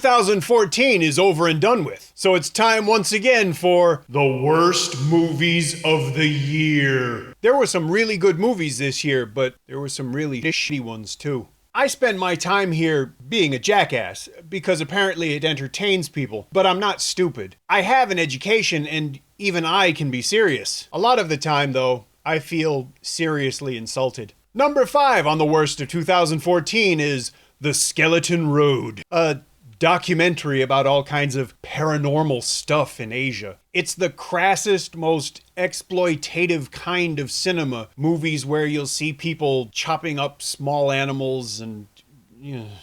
2014 is over and done with, so it's time once again for the worst movies of the year. There were some really good movies this year, but there were some really shitty ones too. I spend my time here being a jackass, because apparently it entertains people, but I'm not stupid. I have an education, and even I can be serious. A lot of the time, though, I feel seriously insulted. Number 5 on the worst of 2014 is The Skeleton Road, a documentary about all kinds of paranormal stuff in Asia. It's the crassest, most exploitative kind of cinema. Movies where you'll see people chopping up small animals and...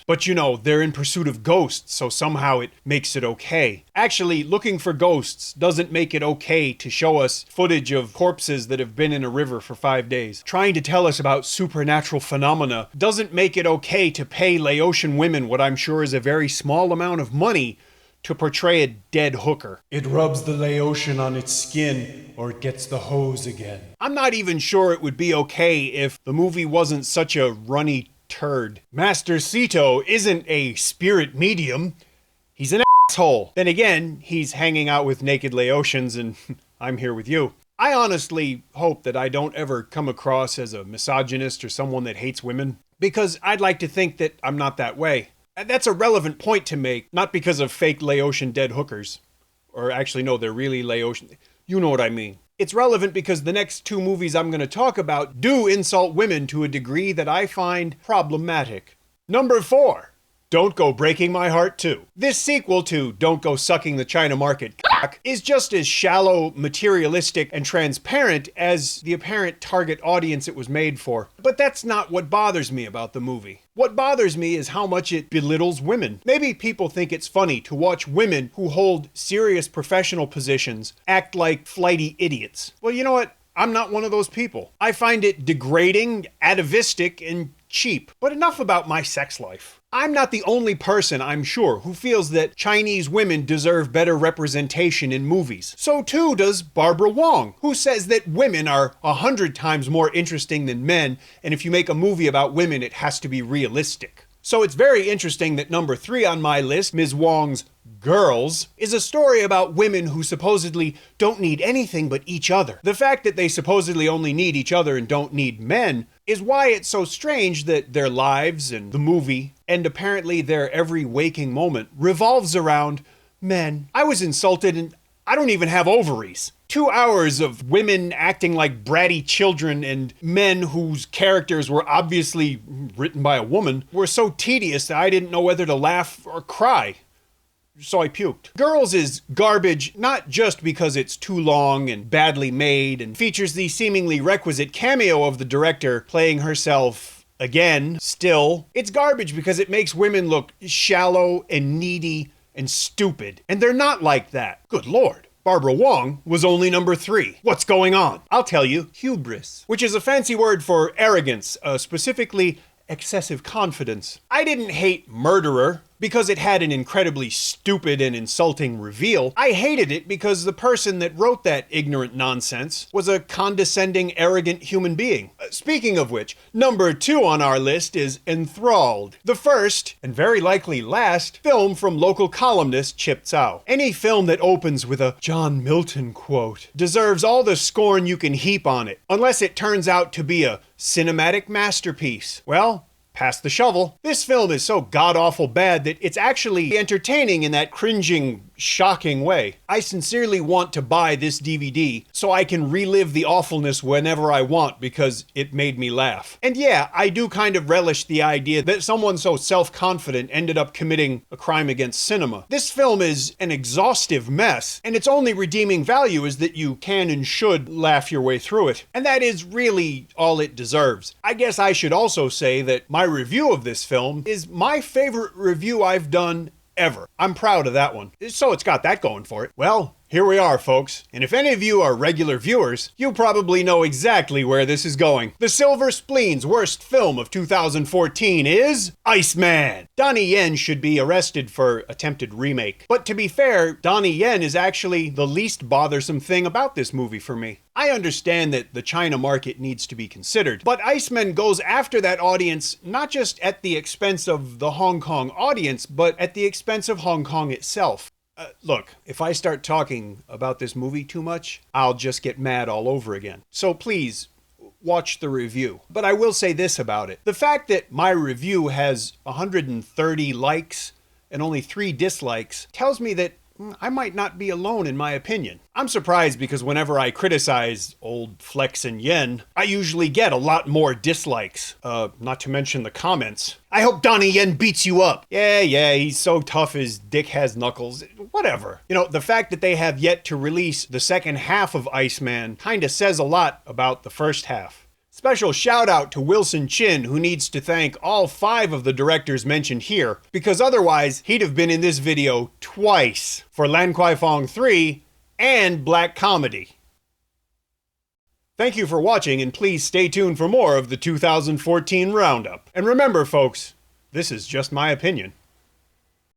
But you know, they're in pursuit of ghosts, so somehow it makes it okay. Actually, looking for ghosts doesn't make it okay to show us footage of corpses that have been in a river for 5 days. Trying to tell us about supernatural phenomena doesn't make it okay to pay Laotian women what I'm sure is a very small amount of money to portray a dead hooker. It rubs the Laotian on its skin, or it gets the hose again. I'm not even sure it would be okay if the movie wasn't such a runny turd. Master Sito isn't a spirit medium. He's an asshole. Then again, he's hanging out with naked Laotians and I'm here with you. I honestly hope that I don't ever come across as a misogynist or someone that hates women, because I'd like to think that I'm not that way. That's a relevant point to make, not because of fake Laotian dead hookers. Or actually, no, they're really Laotian. You know what I mean. It's relevant because the next 2 movies I'm going to talk about do insult women to a degree that I find problematic. Number 4, Don't Go Breaking My Heart 2. This sequel to Don't Go Sucking the China Market Cock is just as shallow, materialistic, and transparent as the apparent target audience it was made for. But that's not what bothers me about the movie. What bothers me is how much it belittles women. Maybe people think it's funny to watch women who hold serious professional positions act like flighty idiots. Well, you know what? I'm not one of those people. I find it degrading, atavistic, and cheap. But enough about my sex life. I'm not the only person, I'm sure, who feels that Chinese women deserve better representation in movies. So too does Barbara Wong, who says that women are 100 times more interesting than men, and if you make a movie about women, it has to be realistic. So it's very interesting that number 3 on my list, Ms. Wong's Girls, is a story about women who supposedly don't need anything but each other. The fact that they supposedly only need each other and don't need men is why it's so strange that their lives and the movie, and apparently their every waking moment, revolves around men. I was insulted and I don't even have ovaries. 2 hours of women acting like bratty children and men whose characters were obviously written by a woman were so tedious that I didn't know whether to laugh or cry. So I puked. Girls is garbage not just because it's too long and badly made and features the seemingly requisite cameo of the director playing herself again, still. It's garbage because it makes women look shallow and needy and stupid. And they're not like that. Good Lord. Barbara Wong was only number 3. What's going on? I'll tell you. Hubris, which is a fancy word for arrogance, specifically excessive confidence. I didn't hate Murderer because it had an incredibly stupid and insulting reveal. I hated it because the person that wrote that ignorant nonsense was a condescending, arrogant human being. Speaking of which, number 2 on our list is Enthralled, the first, and very likely last, film from local columnist Chip Tsao. Any film that opens with a John Milton quote deserves all the scorn you can heap on it, unless it turns out to be a cinematic masterpiece. Well, pass the shovel. This film is so god-awful bad that it's actually entertaining in that cringing, shocking way. I sincerely want to buy this DVD so I can relive the awfulness whenever I want because it made me laugh. And yeah, I do kind of relish the idea that someone so self-confident ended up committing a crime against cinema. This film is an exhaustive mess, and its only redeeming value is that you can and should laugh your way through it. And that is really all it deserves. I guess I should also say that my review of this film is my favorite review I've done ever. I'm proud of that one. So it's got that going for it. Well, here we are, folks. And if any of you are regular viewers, you probably know exactly where this is going. The Silver Spleen's worst film of 2014 is Iceman. Donnie Yen should be arrested for attempted remake. But to be fair, Donnie Yen is actually the least bothersome thing about this movie for me. I understand that the China market needs to be considered, but Iceman goes after that audience not just at the expense of the Hong Kong audience, but at the expense of Hong Kong itself. Look, if I start talking about this movie too much, I'll just get mad all over again. So please, watch the review. But I will say this about it. The fact that my review has 130 likes and only 3 dislikes tells me that I might not be alone in my opinion. I'm surprised because whenever I criticize old Flex and Yen, I usually get a lot more dislikes. Not to mention the comments. I hope Donnie Yen beats you up. Yeah, he's so tough his dick has knuckles. Whatever. You know, the fact that they have yet to release the second half of Iceman kinda says a lot about the first half. Special shout out to Wilson Chin, who needs to thank all 5 of the directors mentioned here, because otherwise he'd have been in this video twice for Lan Kwai Fong 3 and Black Comedy. Thank you for watching, and please stay tuned for more of the 2014 Roundup. And remember, folks, this is just my opinion.